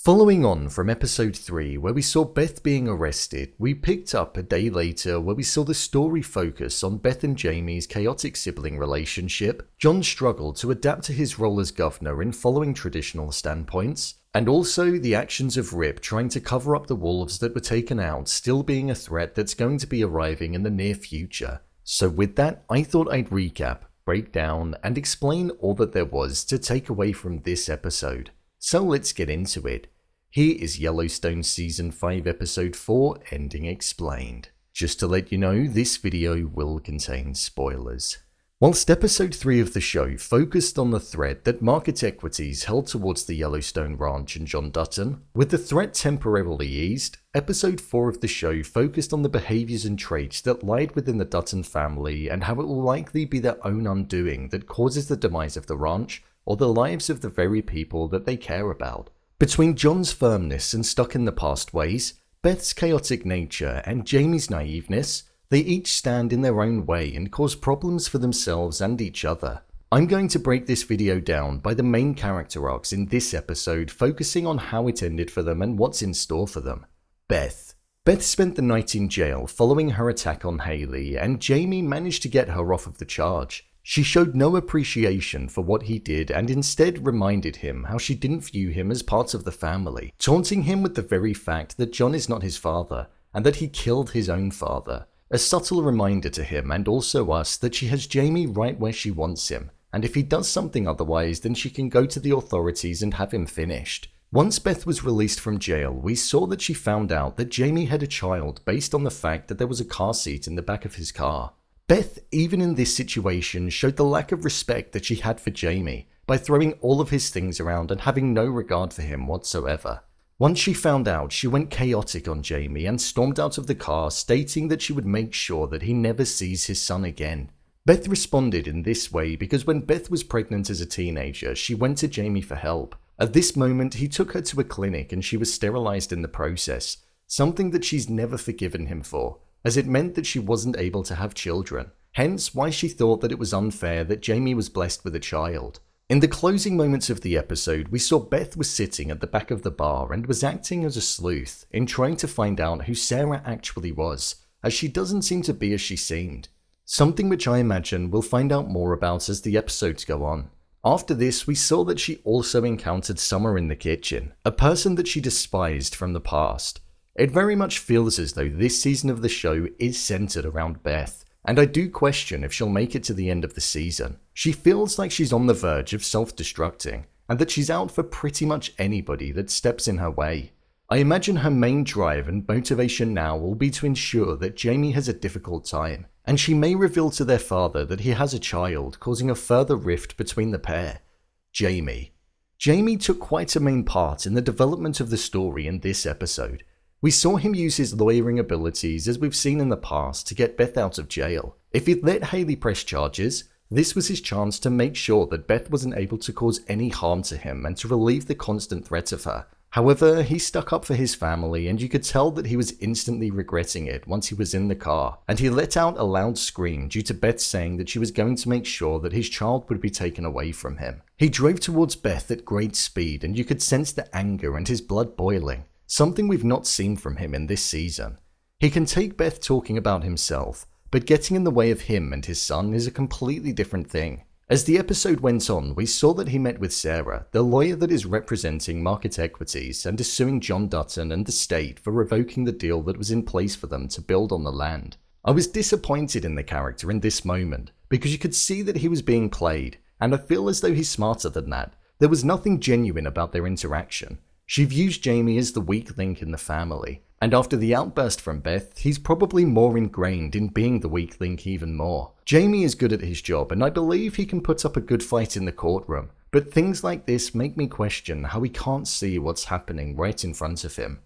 Following on from episode 3 where we saw Beth being arrested, we picked up a day later where we saw the story focus on Beth and Jamie's chaotic sibling relationship, John's struggle to adapt to his role as governor in following traditional standpoints, and also the actions of Rip trying to cover up the wolves that were taken out still being a threat that's going to be arriving in the near future. So with that, I thought I'd recap, break down, and explain all that there was to take away from this episode. So let's get into it. Here is Yellowstone Season 5 Episode 4 Ending Explained. Just to let you know, this video will contain spoilers. Whilst Episode 3 of the show focused on the threat that Markey Equities held towards the Yellowstone Ranch and John Dutton, with the threat temporarily eased, Episode 4 of the show focused on the behaviours and traits that lied within the Dutton family and how it will likely be their own undoing that causes the demise of the ranch or the lives of the very people that they care about. Between John's firmness and stuck in the past ways, Beth's chaotic nature and Jamie's naiveness, they each stand in their own way and cause problems for themselves and each other. I'm going to break this video down by the main character arcs in this episode, focusing on how it ended for them and what's in store for them. Beth. Beth spent the night in jail following her attack on Haley, and Jamie managed to get her off of the charge. She showed no appreciation for what he did and instead reminded him how she didn't view him as part of the family, taunting him with the very fact that John is not his father and that he killed his own father. A subtle reminder to him and also us that she has Jamie right where she wants him, and if he does something otherwise then she can go to the authorities and have him finished. Once Beth was released from jail, we saw that she found out that Jamie had a child based on the fact that there was a car seat in the back of his car. Beth, even in this situation, showed the lack of respect that she had for Jamie by throwing all of his things around and having no regard for him whatsoever. Once she found out, she went chaotic on Jamie and stormed out of the car, stating that she would make sure that he never sees his son again. Beth responded in this way because when Beth was pregnant as a teenager, she went to Jamie for help. At this moment, he took her to a clinic and she was sterilized in the process, something that she's never forgiven him for, as it meant that she wasn't able to have children, hence why she thought that it was unfair that Jamie was blessed with a child. In the closing moments of the episode, we saw Beth was sitting at the back of the bar and was acting as a sleuth in trying to find out who Sarah actually was, as she doesn't seem to be as she seemed. Something which I imagine we'll find out more about as the episodes go on. After this, we saw that she also encountered Summer in the kitchen, a person that she despised from the past. It very much feels as though this season of the show is centered around Beth, and I do question if she'll make it to the end of the season. She feels like she's on the verge of self-destructing, and that she's out for pretty much anybody that steps in her way. I imagine her main drive and motivation now will be to ensure that Jamie has a difficult time, and she may reveal to their father that he has a child, causing a further rift between the pair. Jamie took quite a main part in the development of the story in this episode. We saw him use his lawyering abilities as we've seen in the past to get Beth out of jail. If he'd let Haley press charges, this was his chance to make sure that Beth wasn't able to cause any harm to him and to relieve the constant threat of her. However, he stuck up for his family and you could tell that he was instantly regretting it once he was in the car, and he let out a loud scream due to Beth saying that she was going to make sure that his child would be taken away from him. He drove towards Beth at great speed and you could sense the anger and his blood boiling. Something we've not seen from him in this season. He can take Beth talking about himself, but getting in the way of him and his son is a completely different thing. As the episode went on, we saw that he met with Sarah, the lawyer that is representing Markey Equities and is suing John Dutton and the state for revoking the deal that was in place for them to build on the land. I was disappointed in the character in this moment, because you could see that he was being played, and I feel as though he's smarter than that. There was nothing genuine about their interaction. She views Jamie as the weak link in the family, and after the outburst from Beth, he's probably more ingrained in being the weak link even more. Jamie is good at his job and I believe he can put up a good fight in the courtroom, but things like this make me question how he can't see what's happening right in front of him.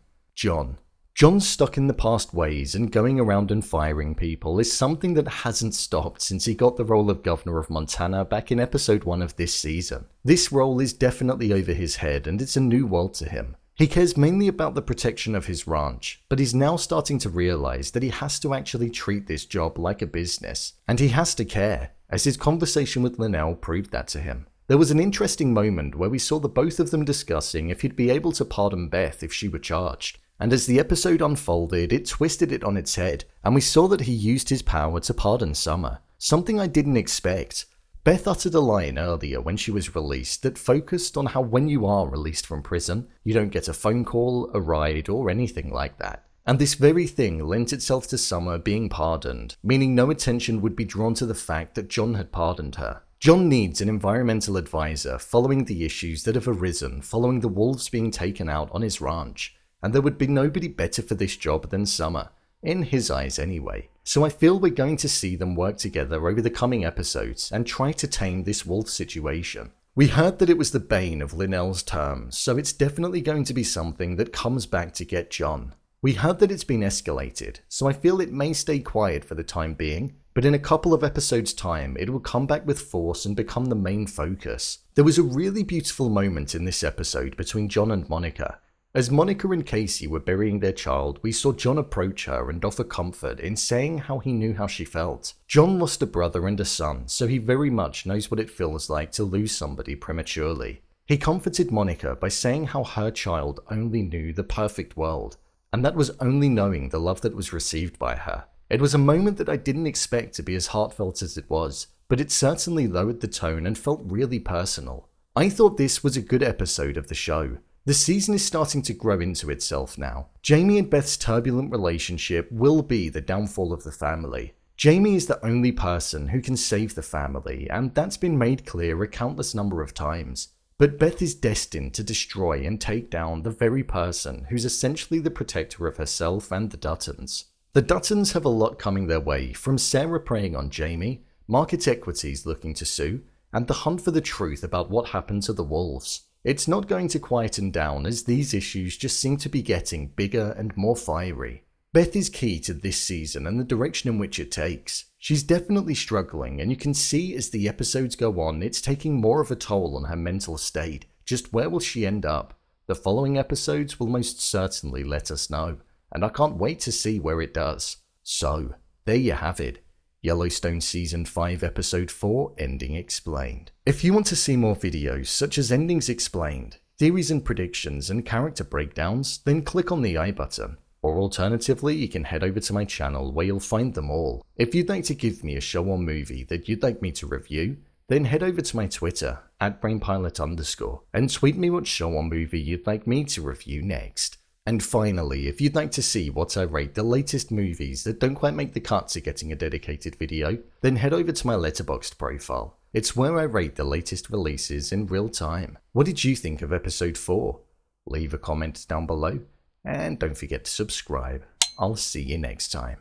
John's stuck in the past ways and going around and firing people is something that hasn't stopped since he got the role of governor of Montana back in episode 1 of this season. This role is definitely over his head and it's a new world to him. He cares mainly about the protection of his ranch, but he's now starting to realize that he has to actually treat this job like a business, and he has to care, as his conversation with Linnell proved that to him. There was an interesting moment where we saw the both of them discussing if he'd be able to pardon Beth if she were charged, and as the episode unfolded, it twisted it on its head, and we saw that he used his power to pardon Summer, something I didn't expect. Beth uttered a line earlier when she was released that focused on how when you are released from prison, you don't get a phone call, a ride, or anything like that. And this very thing lent itself to Summer being pardoned, meaning no attention would be drawn to the fact that John had pardoned her. John needs an environmental advisor following the issues that have arisen following the wolves being taken out on his ranch, and there would be nobody better for this job than Summer, in his eyes anyway. So I feel we're going to see them work together over the coming episodes and try to tame this wolf situation. We heard that it was the bane of Linnell's terms, so it's definitely going to be something that comes back to get John. We heard that it's been escalated, so I feel it may stay quiet for the time being, but in a couple of episodes' time it will come back with force and become the main focus. There was a really beautiful moment in this episode between John and Monica. As Monica and Kayce were burying their child, we saw John approach her and offer comfort in saying how he knew how she felt. John lost a brother and a son, so he very much knows what it feels like to lose somebody prematurely. He comforted Monica by saying how her child only knew the perfect world, and that was only knowing the love that was received by her. It was a moment that I didn't expect to be as heartfelt as it was, but it certainly lowered the tone and felt really personal. I thought this was a good episode of the show. The season is starting to grow into itself now. Jamie and Beth's turbulent relationship will be the downfall of the family. Jamie is the only person who can save the family, and that's been made clear a countless number of times. But Beth is destined to destroy and take down the very person who's essentially the protector of herself and the Duttons. The Duttons have a lot coming their way, from Sarah preying on Jamie, Markey Equities looking to sue, and the hunt for the truth about what happened to the wolves. It's not going to quieten down as these issues just seem to be getting bigger and more fiery. Beth is key to this season and the direction in which it takes. She's definitely struggling, and you can see as the episodes go on it's taking more of a toll on her mental state. Just where will she end up? The following episodes will most certainly let us know, and I can't wait to see where it does. So, there you have it. Yellowstone Season 5 Episode 4 Ending Explained. If you want to see more videos such as Endings Explained, theories and predictions, and character breakdowns, then click on the I button. Or alternatively, you can head over to my channel where you'll find them all. If you'd like to give me a show or movie that you'd like me to review, then head over to my Twitter, @brainpilot_, and tweet me what show or movie you'd like me to review next. And finally, if you'd like to see what I rate the latest movies that don't quite make the cut to getting a dedicated video, then head over to my Letterboxd profile. It's where I rate the latest releases in real time. What did you think of episode 4? Leave a comment down below, and don't forget to subscribe. I'll see you next time.